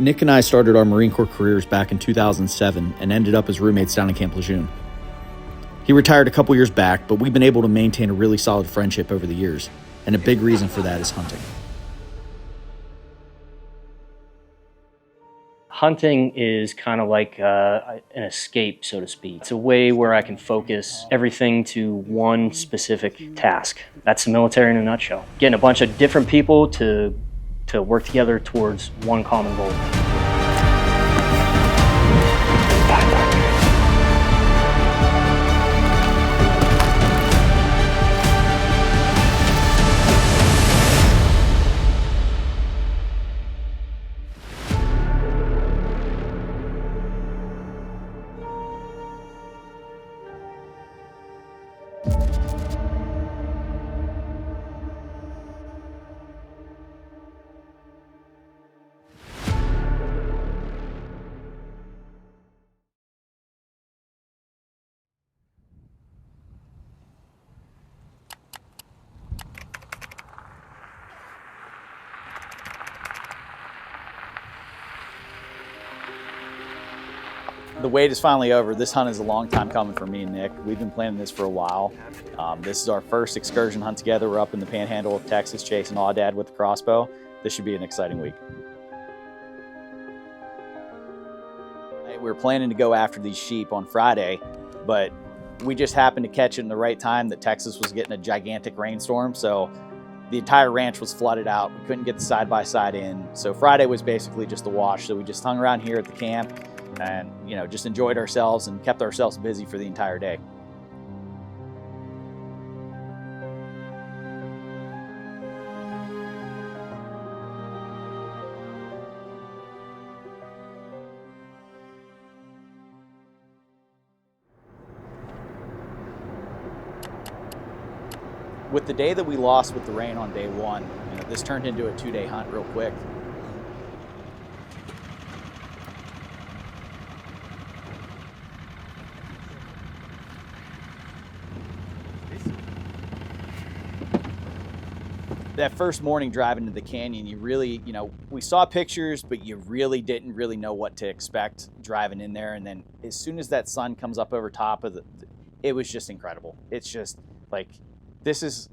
Nick and I started our Marine Corps careers back in 2007 and ended up as roommates down in Camp Lejeune. He retired a couple years back, but we've been able to maintain a really solid friendship over the years, and a big reason for that is hunting. Hunting is kind of like an escape, so to speak. It's a way where I can focus everything to one specific task. That's the military in a nutshell. Getting a bunch of different people to work together towards one common goal. The wait is finally over. This hunt is a long time coming for me and Nick. We've been planning this for a while. This is our first excursion hunt together. We're up in the panhandle of Texas chasing aoudad with the crossbow. This should be an exciting week. We were planning to go after these sheep on Friday, but we just happened to catch it in the right time that Texas was getting a gigantic rainstorm. So the entire ranch was flooded out. We couldn't get the side-by-side in. So Friday was basically just a wash. So we just hung around here at the camp and, you know, just enjoyed ourselves and kept ourselves busy for the entire day. With the day that we lost with the rain on day one, you know, this turned into a 2-day hunt real quick. That first morning driving to the canyon, you really, you know, we saw pictures, but you really didn't really know what to expect driving in there. And then as soon as that sun comes up over top of it was just incredible. It's just like, this is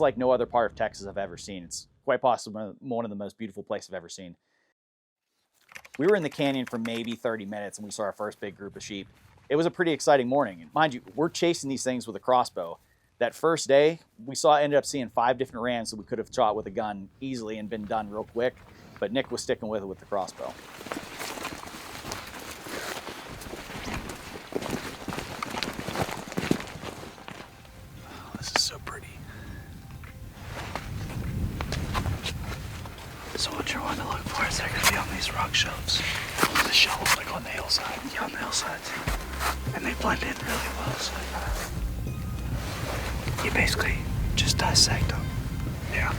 like no other part of Texas I've ever seen. It's quite possibly one of the most beautiful places I've ever seen. We were in the canyon for maybe 30 minutes and we saw our first big group of sheep. It was a pretty exciting morning. And mind you, we're chasing these things with a crossbow. That first day, we ended up seeing 5 different rams that we could have shot with a gun easily and been done real quick, but Nick was sticking with it with the crossbow. Oh, this is so pretty. So what you're wanting to look for is they're going to be on these rock shelves. The shelves like on the hillside. Yeah, on the hillsides. And they blend in really well, so you basically just dissect them. Yeah.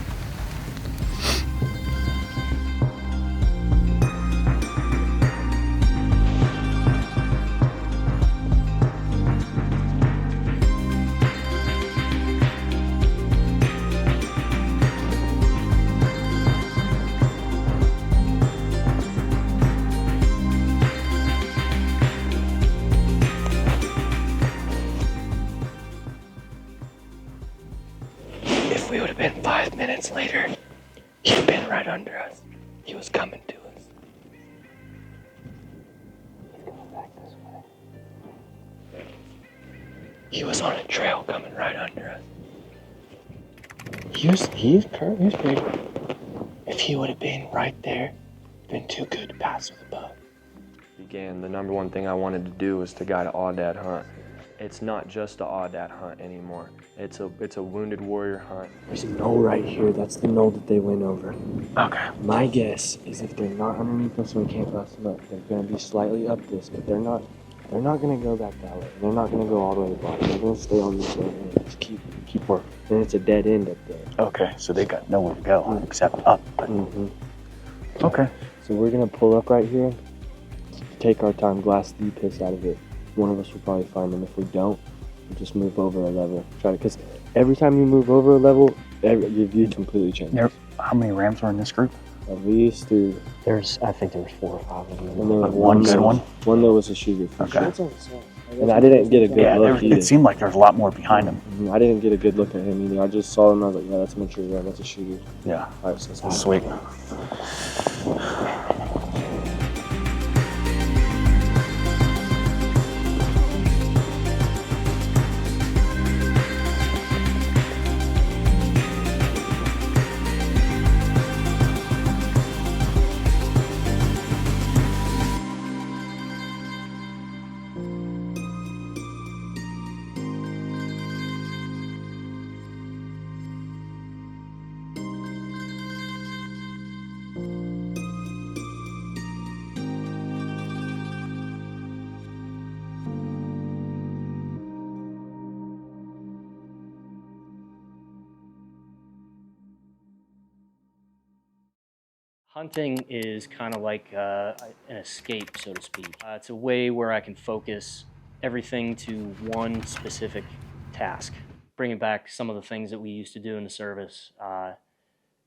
If we would have been 5 minutes later, he'd have been right under us. He was coming to us. He's coming back this way. He was on a trail coming right under us. He's pretty. If he would have been right there, been too good to pass with a bow. The number one thing I wanted to do was to guide an aoudad hunt. It's not just an aoudad hunt anymore. It's a wounded warrior hunt. There's a knoll right here. That's the knoll that they went over. Okay. My guess is if they're not underneath us and we can't bust them up, they're going to be slightly up this, but they're not going to go back that way. They're not going to go all the way to the bottom. They're going to stay on this way and just keep working. And it's a dead end up there. Okay, so they got nowhere to go except up. Okay. So we're going to pull up right here, take our time, glass the piss out of it. One of us will probably find them. If we don't, we'll just move over a level. Because every time you move over a level, your view completely changes. How many rams were in this group? At least 3. I think there was 4 or 5 of them. And there was One good one? One that was a sugar fish. Okay. And I didn't get a good look either. It seemed like there's a lot more behind him. I didn't get a good look at him either. I just saw him and I was like, yeah, that's a mature red. That's a shooter. Yeah. All right, so that's Sweet. Hunting is kind of like an escape, so to speak. It's a way where I can focus everything to one specific task, bringing back some of the things that we used to do in the service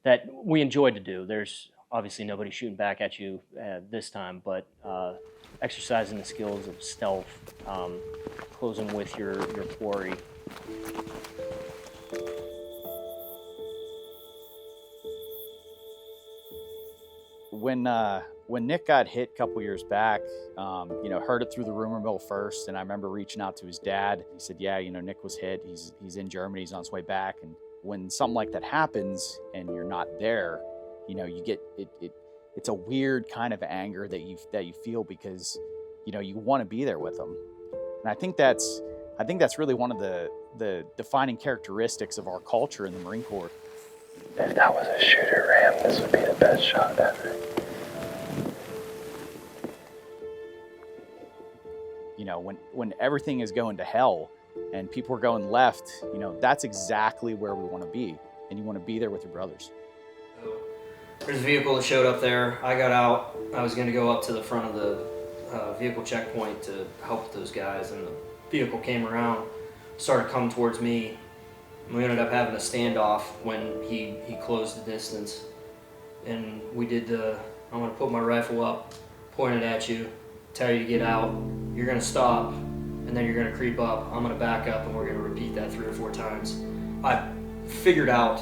that we enjoyed to do. There's obviously nobody shooting back at you this time, but exercising the skills of stealth, closing with your quarry. When Nick got hit a couple years back, heard it through the rumor mill first, and I remember reaching out to his dad. He said, "Yeah, Nick was hit. He's in Germany. He's on his way back." And when something like that happens and you're not there, you get it. It's a weird kind of anger that you feel because you want to be there with them. And I think that's really one of the defining characteristics of our culture in the Marine Corps. If that was a shooter ram, this would be the best shot ever. When everything is going to hell and people are going left, that's exactly where we want to be. And you want to be there with your brothers. There's a vehicle that showed up there. I got out. I was going to go up to the front of the vehicle checkpoint to help those guys, and the vehicle came around, started coming towards me. We ended up having a standoff when he closed the distance. And we did I'm going to put my rifle up, point it at you, tell you to get out. You're going to stop, and then you're going to creep up. I'm going to back up, and we're going to repeat that 3 or 4 times. I figured out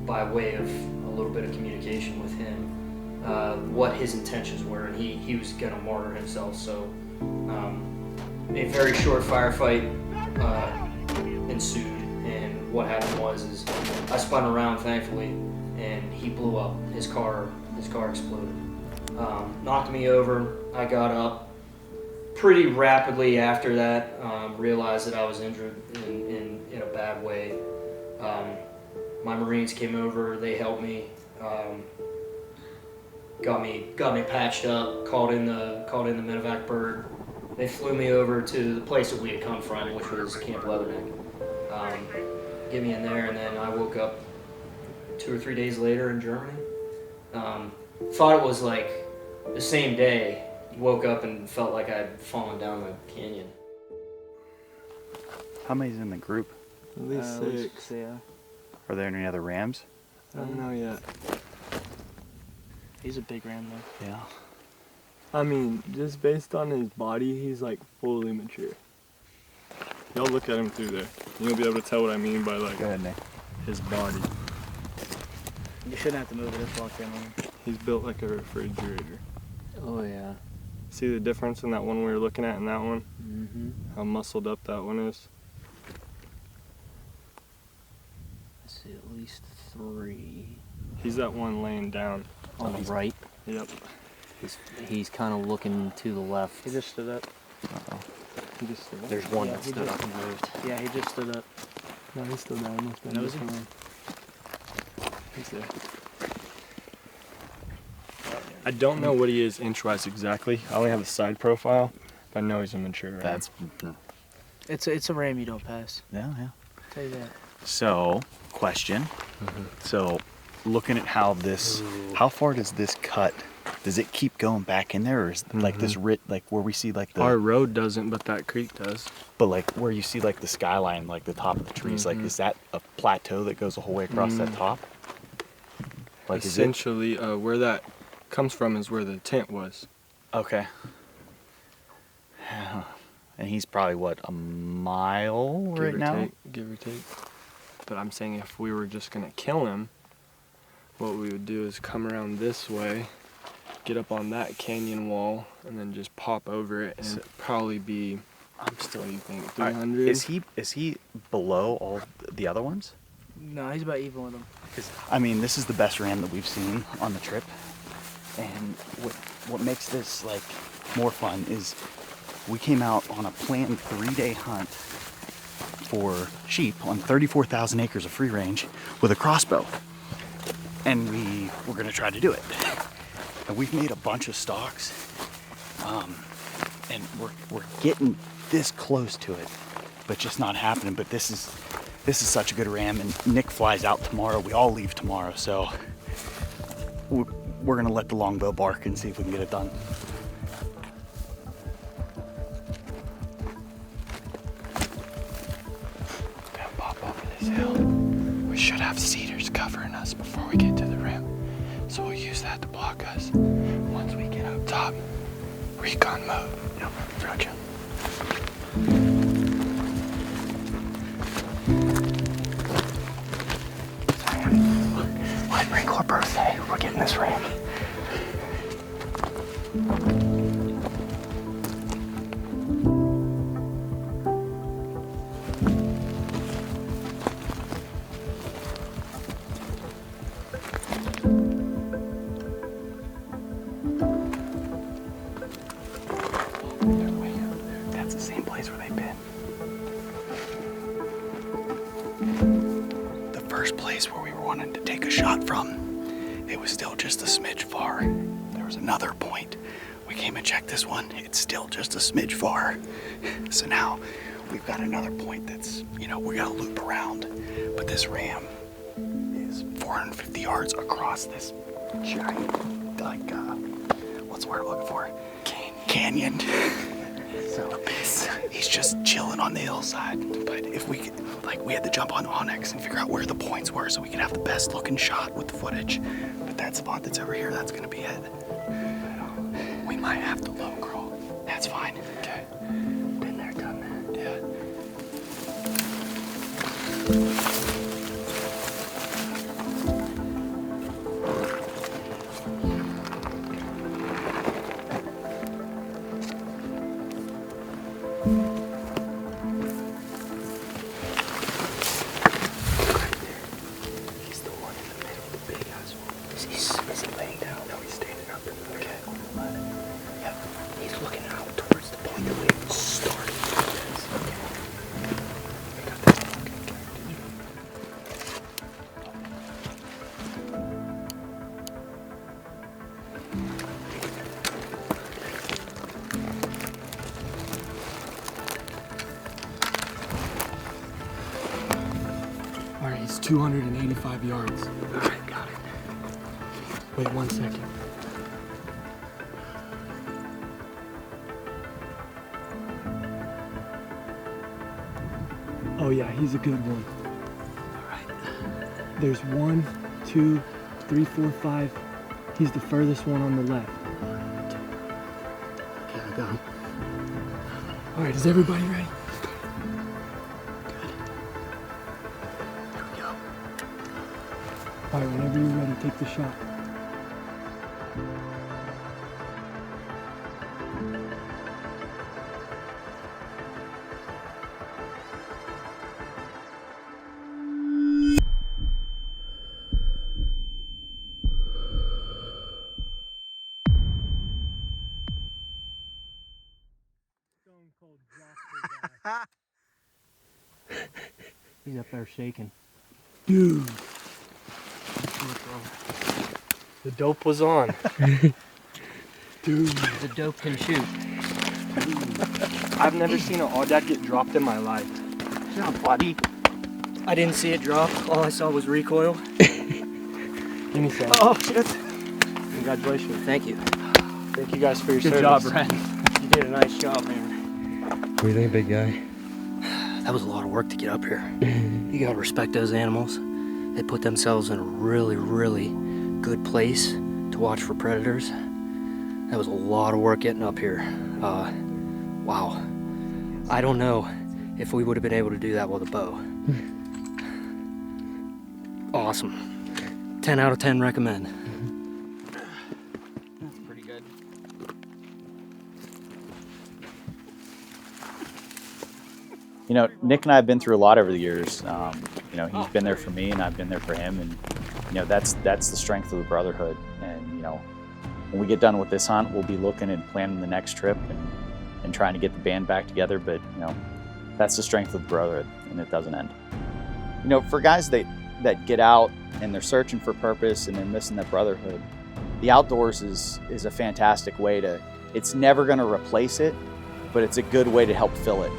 by way of a little bit of communication with him what his intentions were, and he was going to martyr himself. So a very short firefight ensued, and what happened was I spun around, thankfully, and he blew up. His car exploded. Knocked me over. I got up pretty rapidly after that, realized that I was injured in a bad way. My Marines came over, they helped me, got me patched up, called in the medevac bird. They flew me over to the place that we had come from, which was Camp Leatherneck. Get me in there, and then I woke up 2 or 3 days later in Germany. Thought it was like the same day. Woke up and felt like I'd fallen down the canyon. How many's in the group? At least 6. Yeah. Are there any other rams? I don't know yet. He's a big ram though. Yeah. I mean, just based on his body, he's like fully mature. Y'all look at him through there. You'll be able to tell what I mean by like Go ahead, Nick. his body. You shouldn't have to move it. It's locked in on him. He's built like a refrigerator. Oh yeah. See the difference in that one we were looking at and that one? Mm-hmm. How muscled up that one is. I see at least 3 He's that one laying down. on the right. Yep. He's kind of looking to the left. He just stood up. He just stood up. There's one that stood up and moved. Yeah, he just stood up. No, he's still down. Must be Knows different him? one. He's there. I don't know what he is inch-wise exactly. I only have the side profile, but I know he's a mature ram. That's It's a ram you don't pass. yeah. I'll tell you that. So, question. So, looking at how far does this cut? Does it keep going back in there, or is like this like where we see like the Our road doesn't, but that creek does. but like where you see like the skyline, like the top of the trees, like is that a plateau that goes the whole way across that top? Like essentially, where that comes from is where the tent was. Okay. And he's probably what, a mile right now? Give or take. But I'm saying if we were just gonna kill him, what we would do is come around this way, get up on that canyon wall, and then just pop over it, and it'd probably be. I'm still. What do you think? All right, 300. Is he below all the other ones? No, he's about even with them. Because I mean, this is the best ram that we've seen on the trip, and what makes this like more fun is we came out on a planned 3-day hunt for sheep on 34,000 acres of free range with a crossbow, and we were gonna try to do it. And we've made a bunch of stalks, and we're getting this close to it, but just not happening. But this is such a good ram, and Nick flies out tomorrow. We all leave tomorrow, so we're gonna let the longbow bark and see if we can get it done. Gonna pop over this hill. We should have cedars covering us before we get to the rim, so we'll use that to block us. Once we get up top, recon mode. Yep, gotcha. Light Wrangler birthday. We're getting this ram. They're way up there. That's the same place where they've been. The first place where we were wanting to take a shot from, it was still just a smidge far. There was another point. We came and checked this one. It's still just a smidge far. So now we've got another point that's, we gotta loop around. But this ram is 450 yards across this giant, what's the word I'm looking for? Canyon. So he's just chilling on the hillside. But if we could, we had to jump on Onyx and figure out where the points were so we could have the best looking shot with the footage. But that spot that's over here, that's gonna be it. We might have to low crawl. That's fine. Okay. Been there, done that. Yeah. He's the one in the middle, the big ass one. Is he laying down? No, he's standing up. Okay. Yep. He's looking out towards the point that we started. Okay. I got that. All right, he's 285 yards. All right, got it. Wait 1 second. Oh yeah, he's a good one. All right. There's 1, 2, 3, 4, 5. He's the furthest one on the left. Okay, I got him. All right, is everybody ready? Here we go. All right, whenever you're ready, take the shot. He's up there shaking. Dude. The dope was on. Dude. The dope can shoot. I've never seen an aoudad get dropped in my life. Yeah, buddy. I didn't see it drop. All I saw was recoil. Give me some. Oh, shit. Congratulations. Thank you. Thank you guys for your Good service. job, Ren. You did a nice job, man. What do you think, big guy? That was a lot of work to get up here. You gotta respect those animals. They put themselves in a really, really good place to watch for predators. That was a lot of work getting up here. Wow. I don't know if we would have been able to do that with a bow. Awesome. 10 out of 10 recommend. That's pretty good. You know, Nick and I have been through a lot over the years. You know, he's been there for me and I've been there for him, and you know, that's the strength of the brotherhood. And you know, when we get done with this hunt, we'll be looking and planning the next trip and trying to get the band back together. But you know, that's the strength of the brotherhood, and it doesn't end. You know, for guys that get out and they're searching for purpose and they're missing that brotherhood, the outdoors is a fantastic way to. It's never going to replace it, but it's a good way to help fill it.